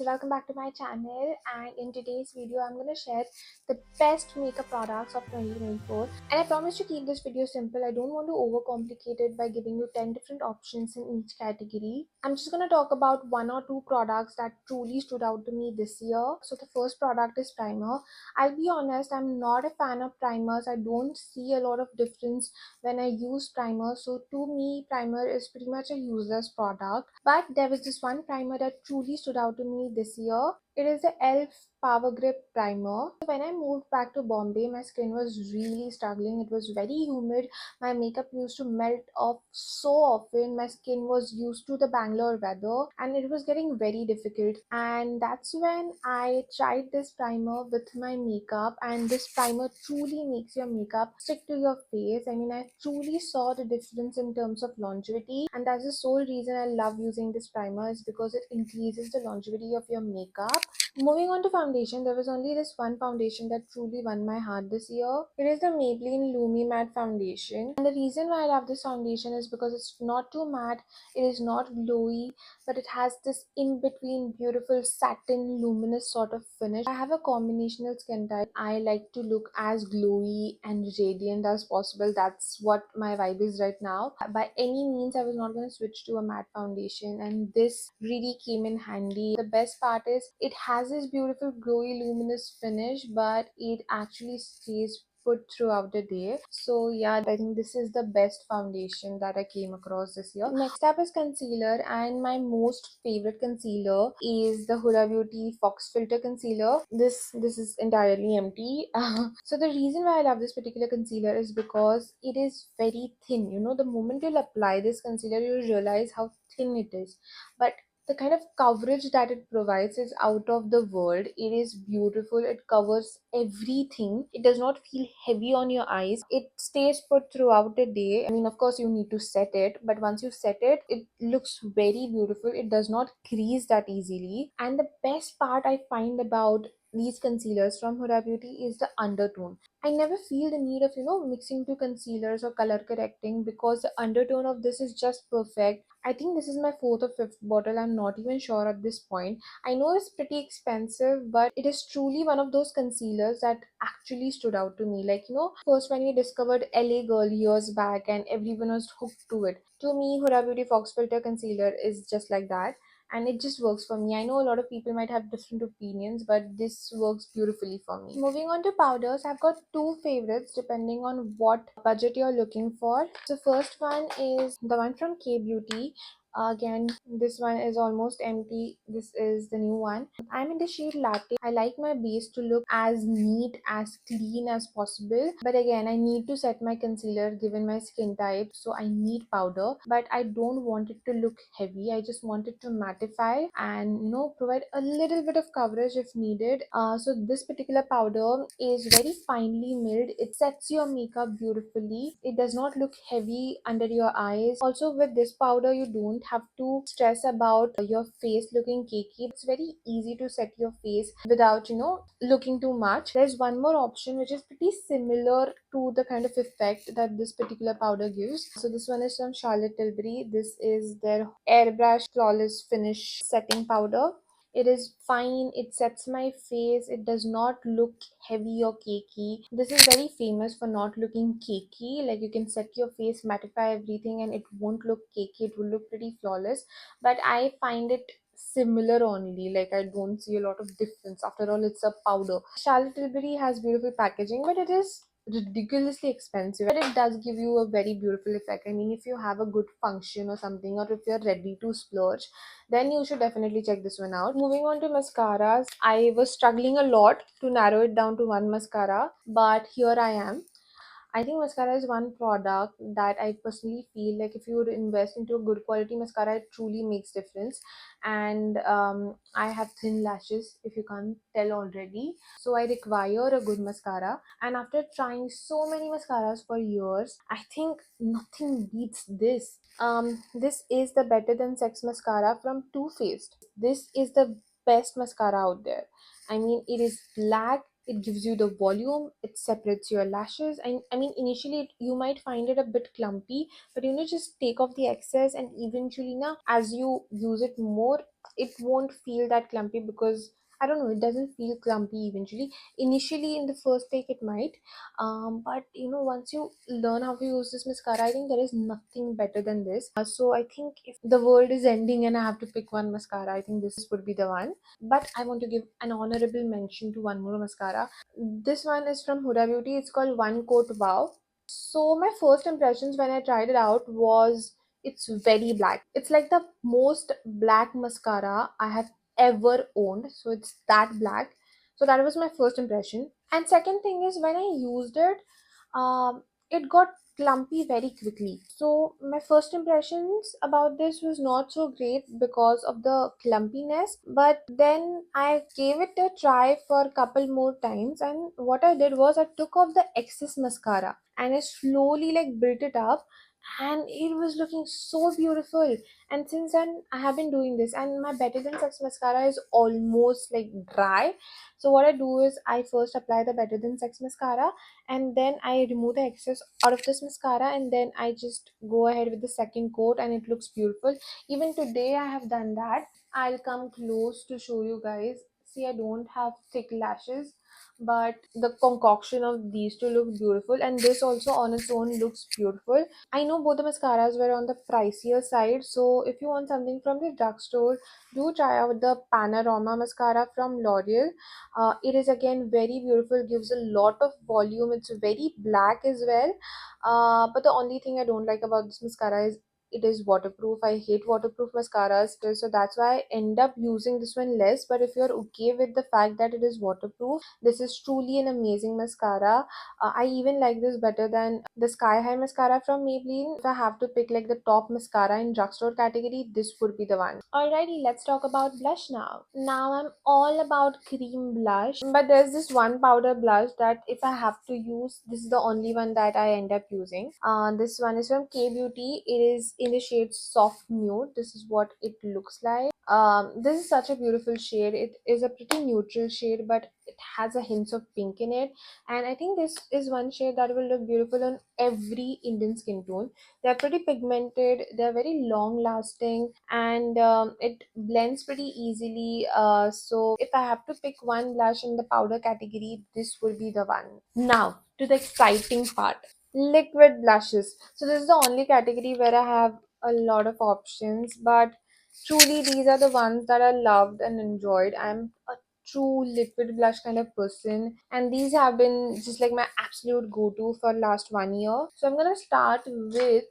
welcome back to my channel, and in today's video I'm going to share the best makeup products of 2024. And I promise to keep this video simple. I don't want to overcomplicate it by giving you 10 different options in each category. I'm just going to talk about one or two products that truly stood out to me this year. So the first product is primer. I'll be honest, I'm not a fan of primers. I don't see a lot of difference when I use primer. So to me, primer is pretty much a useless product. But there was this one primer that truly stood out to me this year. It is the e.l.f. Power Grip Primer. When I moved back to Bombay, my skin was really struggling. It was very humid. My makeup used to melt off so often. My skin was used to the Bangalore weather and it was getting very difficult. And that's when I tried this primer with my makeup, and this primer truly makes your makeup stick to your face. I mean, I truly saw the difference in terms of longevity, and that's the sole reason I love using this primer, is because it increases the longevity of your makeup. Moving on to foundation, there was only this one foundation that truly won my heart this year. It is the Maybelline Lumi Matte Foundation. And the reason why I love this foundation is because it's not too matte, it is not glowy, but it has this in-between beautiful satin luminous sort of finish. I have a combinational skin type. I like to look as glowy and radiant as possible. That's what my vibe is right now. By any means, I was not going to switch to a matte foundation, and this really came in handy. The best part is it has this beautiful glowy luminous finish, but it actually stays put throughout the day. So yeah, I think this is the best foundation that I came across this year. Next up is concealer, and my most favorite concealer is the Huda Beauty Fox Filter Concealer. This is entirely empty. So the reason why I love this particular concealer is because it is very thin. You know, the moment you'll apply this concealer, you'll realize how thin it is. But the kind of coverage that it provides is out of the world. It is beautiful. It covers everything. It does not feel heavy on your eyes. It stays put throughout the day. I mean, of course, you need to set it, but once you set it, it looks very beautiful. It does not crease that easily. And the best part I find about these concealers from Huda Beauty is the undertone. I never feel the need of, mixing two concealers or color correcting, because the undertone of this is just perfect. I think this is my fourth or fifth bottle. I'm not even sure at this point. I know it's pretty expensive, but it is truly one of those concealers that actually stood out to me. Like, first when we discovered LA Girl years back and everyone was hooked to it. To me, Huda Beauty Fox Filter Concealer is just like that, and it just works for me. I know a lot of people might have different opinions, but this works beautifully for me. Moving on to powders, I've got two favorites depending on what budget you're looking for. So first one is the one from K Beauty. Again, this one is almost empty. This is the new one. I'm in the shade Latte. I like my base to look as neat, as clean as possible. But again, I need to set my concealer given my skin type. So I need powder. But I don't want it to look heavy. I just want it to mattify and, provide a little bit of coverage if needed. So this particular powder is very finely milled. It sets your makeup beautifully. It does not look heavy under your eyes. Also, with this powder, you don't have to stress about your face looking cakey. It's very easy to set your face without, looking too much. There's one more option which is pretty similar to the kind of effect that this particular powder gives. So this one is from Charlotte Tilbury. This is their Airbrush Flawless Finish Setting Powder. It is fine. It sets my face. It does not look heavy or cakey. This is very famous for not looking cakey. Like, you can set your face, mattify everything, and it won't look cakey. It will look pretty flawless. But I find it similar only. Like, I don't see a lot of difference. After all, it's a powder. Charlotte Tilbury has beautiful packaging, but it is ridiculously expensive, but it does give you a very beautiful effect. I mean, if you have a good function or something, or if you're ready to splurge, then you should definitely check this one out. Moving on to mascaras, I was struggling a lot to narrow it down to one mascara, but here I am. I think mascara is one product that I personally feel like if you would invest into a good quality mascara, it truly makes difference. And I have thin lashes, if you can't tell already, so I require a good mascara. And after trying so many mascaras for years, I think nothing beats this. This is the Better Than Sex mascara from Too Faced. This is the best mascara out there. I mean, it is black, it gives you the volume, it separates your lashes. And I mean, initially you might find it a bit clumpy, but just take off the excess, and eventually now as you use it more, it won't feel that clumpy, because I don't know, it doesn't feel clumpy eventually. Initially in the first take it might, but once you learn how to use this mascara, I think there is nothing better than this. So I think if the world is ending and I have to pick one mascara, I think this would be the one. But I want to give an honorable mention to one more mascara. This one is from Huda Beauty. It's called One Coat Wow. So my first impressions when I tried it out was it's very black. It's like the most black mascara I have ever owned. So it's that black. So that was my first impression. And second thing is when I used it, it got clumpy very quickly. So my first impressions about this was not so great because of the clumpiness. But then I gave it a try for a couple more times, and what I did was I took off the excess mascara and I slowly like built it up, and it was looking so beautiful. And since then I have been doing this, and my Better Than Sex mascara is almost like dry. So what I do is I first apply the Better Than Sex mascara, and then I remove the excess out of this mascara, and then I just go ahead with the second coat, and it looks beautiful. Even today I have done that. I'll come close to show you guys. See, I don't have thick lashes, but the concoction of these two look beautiful, and this also on its own looks beautiful. I know both the mascaras were on the pricier side, so if you want something from the drugstore, do try out the Panorama mascara from L'Oreal. It is again very beautiful, gives a lot of volume. It's very black as well. But the only thing I don't like about this mascara is it is waterproof. I hate waterproof mascaras, so that's why I end up using this one less. But if you're okay with the fact that it is waterproof, this is truly an amazing mascara. I even like this better than the Sky High mascara from Maybelline. If I have to pick like the top mascara in drugstore category, this would be the one. Alrighty, let's talk about blush now. Now I'm all about cream blush, but there's this one powder blush that if I have to use, this is the only one that I end up using. This one is from K Beauty. It is in the shade Soft Nude. This is what it looks like. This is such a beautiful shade. It is a pretty neutral shade, but it has a hint of pink in it, and I think this is one shade that will look beautiful on every Indian skin tone. They're pretty pigmented, they're very long lasting, and it blends pretty easily. So if I have to pick one blush in the powder category, this would be the one. Now to the exciting part, liquid blushes. So this is the only category where I have a lot of options, but truly these are the ones that I loved and enjoyed. I'm a true liquid blush kind of person, and these have been just like my absolute go-to for last 1 year. So I'm gonna start with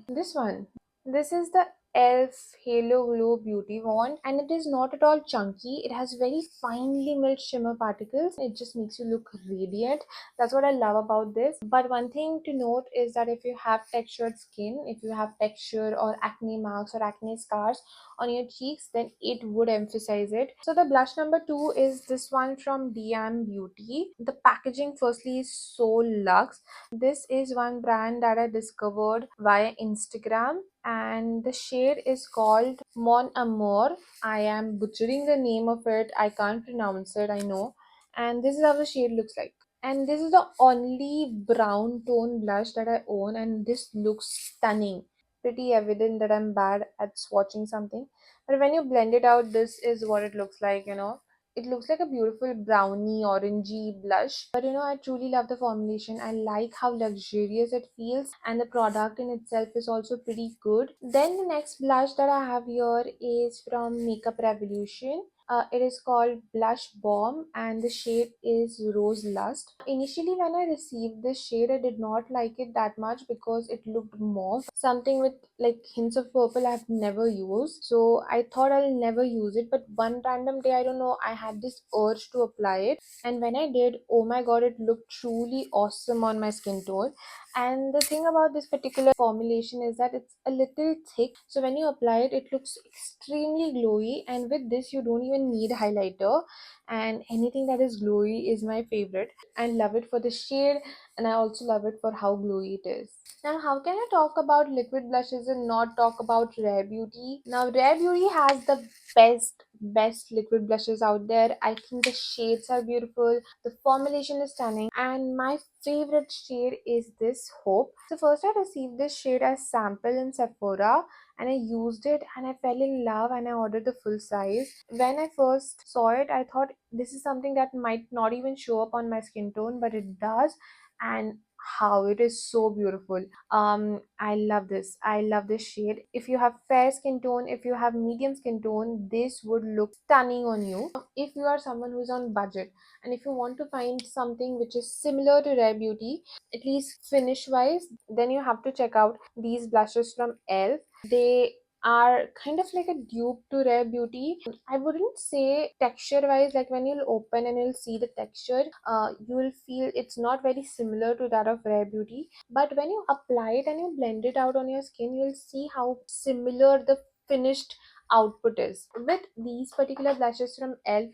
this one. This is the Elf Halo Glow Beauty Wand, and it is not at all chunky. It has very finely milled shimmer particles. It just makes you look radiant. That's what I love about this. But one thing to note is that if you have textured skin, if you have texture or acne marks or acne scars on your cheeks, then it would emphasize it. So the blush number 2 is this one from DM Beauty. The packaging firstly is so luxe. This is one brand that I discovered via Instagram, and the shade is called Mon Amour. I am butchering the name of it. I can't pronounce it, I know. And this is how the shade looks like. And this is the only brown tone blush that I own, and this looks stunning. Pretty evident that I'm bad at swatching something. But when you blend it out, this is what it looks like. It looks like a beautiful brownie orangey blush. But I truly love the formulation. I like how luxurious it feels, and the product in itself is also pretty good. Then the next blush that I have here is from Makeup Revolution. It is called Blush Bomb, and the shade is Rose Lust. Initially, when I received this shade, I did not like it that much because it looked mauve, something with like hints of purple I've never used. So I thought I'll never use it, but one random day, I don't know, I had this urge to apply it, and when I did, oh my god, it looked truly awesome on my skin tone. And the thing about this particular formulation is that it's a little thick, so when you apply it, it looks extremely glowy, and with this you don't even need highlighter, and anything that is glowy is my favorite. I love it for the shade, and I also love it for how glowy it is. Now, how can I talk about liquid blushes and not talk about Rare Beauty? Now, Rare Beauty has the best liquid blushes out there. I think the shades are beautiful, the formulation is stunning, and my favorite shade is this Hope. So first I received this shade as sample in Sephora, and I used it and I fell in love and I ordered the full size. When I first saw it, I thought this is something that might not even show up on my skin tone, but it does. And how it is so beautiful. I love this. I love this shade. If you have fair skin tone, if you have medium skin tone, this would look stunning on you. If you are someone who's on budget and if you want to find something which is similar to Rare Beauty, at least finish wise, then you have to check out these blushes from ELF. They are kind of like a dupe to Rare Beauty. I wouldn't say texture wise, like when you'll open and you'll see the texture, you will feel it's not very similar to that of Rare Beauty. But when you apply it and you blend it out on your skin, you'll see how similar the finished output is. With these particular blushes from ELF,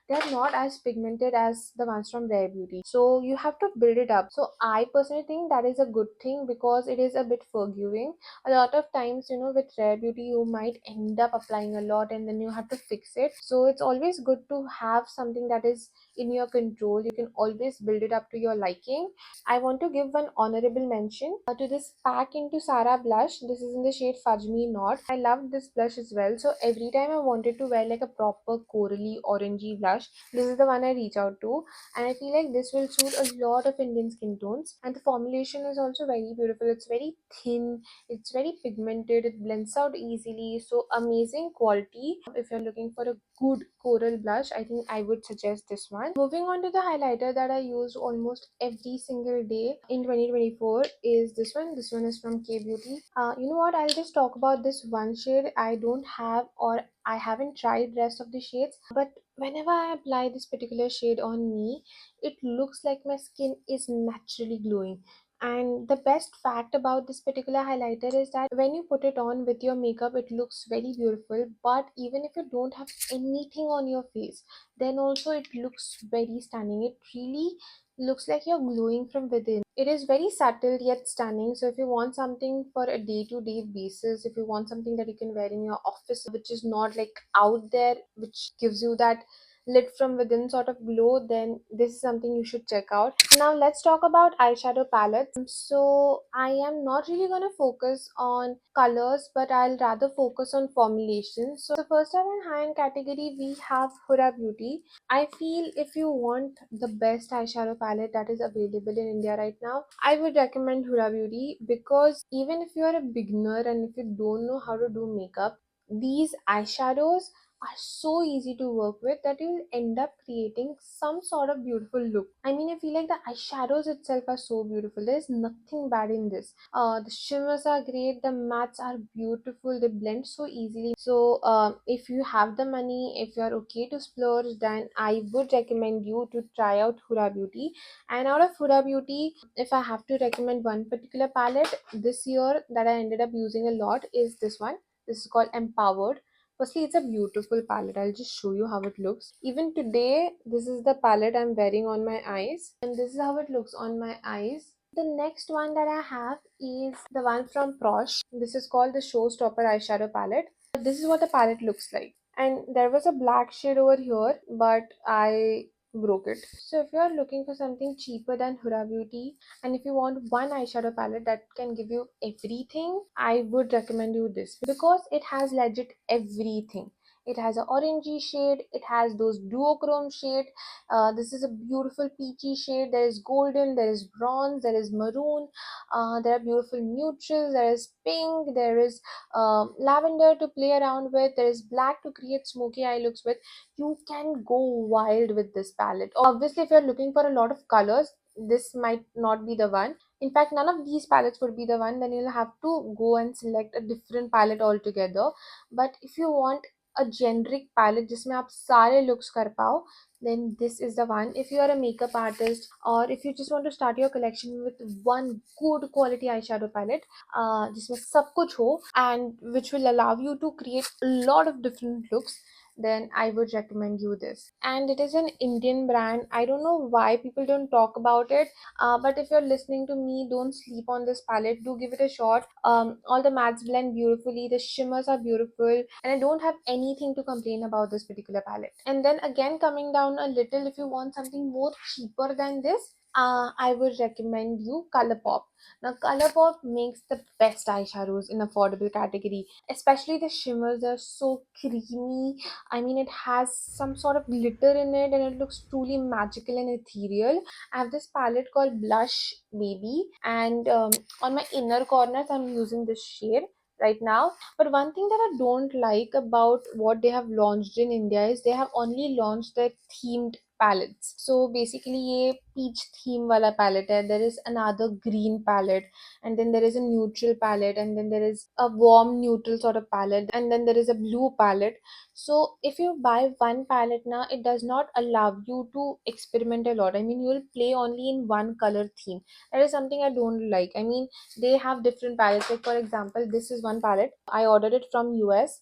they are not as pigmented as the ones from Rare Beauty. So you have to build it up. So I personally think that is a good thing because it is a bit forgiving. A lot of times, with Rare Beauty, you might end up applying a lot and then you have to fix it. So it's always good to have something that is in your control. You can always build it up to your liking. I want to give one honorable mention to this Pack into Sara blush. This is in the shade Fudge Me Not. I loved this blush as well. So every time I wanted to wear like a proper corally orangey blush, this is the one I reach out to. And I feel like this will suit a lot of Indian skin tones. And the formulation is also very beautiful. It's very thin, it's very pigmented, it blends out easily. So amazing quality. If you're looking for a good coral blush, I think I would suggest this one. Moving on to the highlighter that I use almost every single day in 2024 is this one. This one is from K Beauty. You know what? I'll just talk about this one shade. I don't have, or I haven't tried rest of the shades, but whenever I apply this particular shade on me, it looks like my skin is naturally glowing. And the best fact about this particular highlighter is that when you put it on with your makeup, it looks very beautiful. But even if you don't have anything on your face, then also it looks very stunning. It really looks like you're glowing from within. It is very subtle yet stunning. So if you want something for a day-to-day basis, if you want something that you can wear in your office, which is not like out there, which gives you that lit from within sort of glow, then this is something you should check out. Now let's talk about eyeshadow palettes. So I am not really going to focus on colors, but I'll rather focus on formulations. So first up in high-end category, we have Huda Beauty. I feel if you want the best eyeshadow palette that is available in India right now, I would recommend Huda Beauty, because even if you are a beginner and if you don't know how to do makeup, these eyeshadows are so easy to work with that you'll end up creating some sort of beautiful look. I mean, I feel like the eyeshadows itself are so beautiful. There's nothing bad in this. The shimmers are great, the mattes are beautiful, they blend so easily. So if you have the money, if you're okay to splurge, then I would recommend you to try out Huda Beauty. And out of Huda Beauty, if I have to recommend one particular palette this year that I ended up using a lot, is this one. This is called Empowered. Firstly, it's a beautiful palette. I'll just show you how it looks. Even today, this is the palette I'm wearing on my eyes, and this is how it looks on my eyes. The next one that I have is the one from Prosh. This is called the Showstopper eyeshadow palette. This is what the palette looks like. And there was a black shade over here, but I broke it. So if you're looking for something cheaper than Huda Beauty, and if you want one eyeshadow palette that can give you everything, I would recommend you this, because it has legit everything. It has an orangey shade, it has those duochrome shade. This is a beautiful peachy shade. There is golden, there is bronze, there is maroon, there are beautiful neutrals, there is pink, there is lavender to play around with, there is black to create smoky eye looks with. You can go wild with this palette. Obviously, if you're looking for a lot of colors, this might not be the one. In fact, none of these palettes would be the one. Then you'll have to go and select a different palette altogether. But if you want a generic palette जिसमें आप सारे looks कर पाओ, then this is the one. If you are a makeup artist, or if you just want to start your collection with one good quality eyeshadow palette, जिसमें सब कुछ हो, and which will allow you to create a lot of different looks, then I would recommend you this. And it is an Indian brand. I don't know why people don't talk about it, but if you're listening to me, don't sleep on this palette. Do give it a shot. All the mattes blend beautifully, the shimmers are beautiful, and I don't have anything to complain about this particular palette. And then again, coming down a little, if you want something more cheaper than this, I would recommend you Colourpop. Now, Colourpop makes the best eyeshadows in affordable category, especially the shimmers are so creamy. I mean, it has some sort of glitter in it and it looks truly magical and ethereal. I have this palette called Blush Baby, and on my inner corners, I'm using this shade right now. But one thing that I don't like about what they have launched in India is they have only launched their themed palettes. So basically ये peach theme वाला palette है, there is another green palette, and then there is a neutral palette, and then there is a warm neutral sort of palette, and then there is a blue palette. So if you buy one palette now, it does not allow you to experiment a lot. I mean, you will play only in one color theme. That is something I don't like. I mean, they have different palettes. Like for example, this is one palette. I ordered it from US.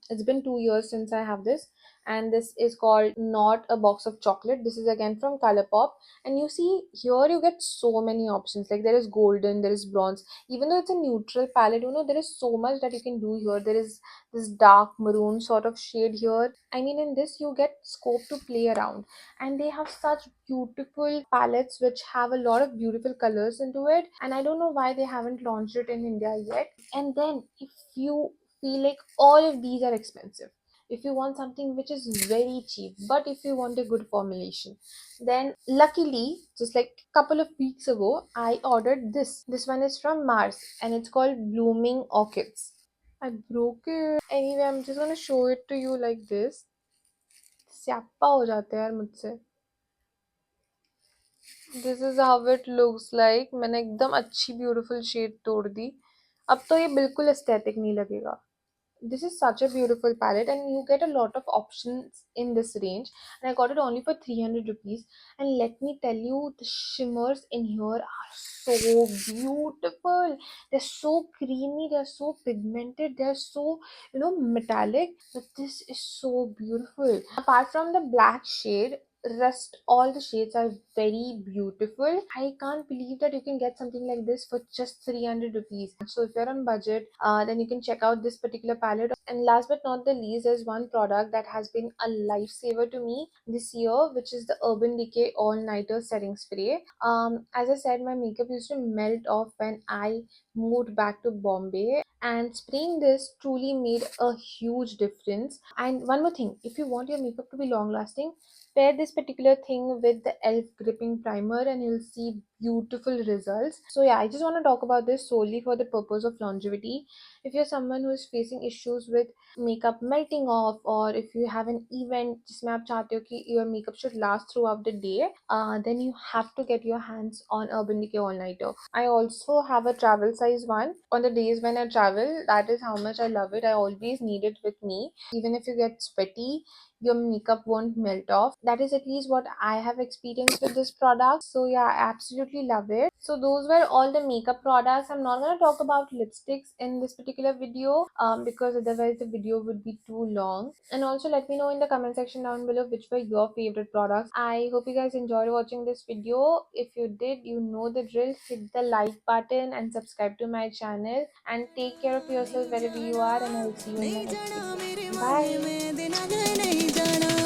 It's been 2 years since I have this, and this is called Not a Box of Chocolate. This is again from Colourpop, and you see here you get so many options. Like there is golden, there is bronze. Even though it's a neutral palette, there is so much that you can do here. There is this dark maroon sort of shade here. I mean, in this you get scope to play around, and they have such beautiful palettes which have a lot of beautiful colors into it, and I don't know why they haven't launched it in India yet. And then if you feel like all of these are expensive, if you want something which is very cheap, but if you want a good formulation, then luckily just like a couple of weeks ago I ordered this one is from Mars, and it's called Blooming Orchids. I broke it. Anyway, I'm just gonna show it to you like this. स्यापा हो जाता है यार मुझसे. This is how it looks like. मैंने एकदम अच्छी beautiful shade तोड़ दी. अब तो ये बिल्कुल एस्थेटिक नहीं लगेगा. This is such a beautiful palette, and you get a lot of options in this range, and I got it only for 300 rupees. And let me tell you, the shimmers in here are so beautiful. They're so creamy, they're so pigmented, they're so metallic, but this is so beautiful. Apart from the black shade, rest all the shades are very beautiful. I can't believe that you can get something like this for just 300 rupees. So if you're on budget, then you can check out this particular palette. And last but not the least, there's one product that has been a lifesaver to me this year, which is the Urban Decay All Nighter Setting Spray. As I said, my makeup used to melt off when I moved back to Bombay, and spraying this truly made a huge difference. And one more thing, if you want your makeup to be long lasting, pair this particular thing with the elf gripping primer and you'll see beautiful results. So yeah, I just want to talk about this solely for the purpose of longevity. If you're someone who is facing issues with makeup melting off, or if you have an event जिसमें आप चाहते हो कि your makeup should last throughout the day, then you have to get your hands on Urban Decay All Nighter. I also have a travel size one. On the days when I travel, that is how much I love it. I always need it with me. Even if you get sweaty, your makeup won't melt off. That is at least what I have experienced with this product. So yeah, I absolutely love it. So those were all the makeup products. I'm not going to talk about lipsticks in this particular video, because otherwise the video would be too long. And also let me know in the comment section down below which were your favorite products. I hope you guys enjoyed watching this video. If you did, you know the drill. Hit the like button and subscribe to my channel, and take care of yourself wherever you are, and I'll see you in the next video. Bye.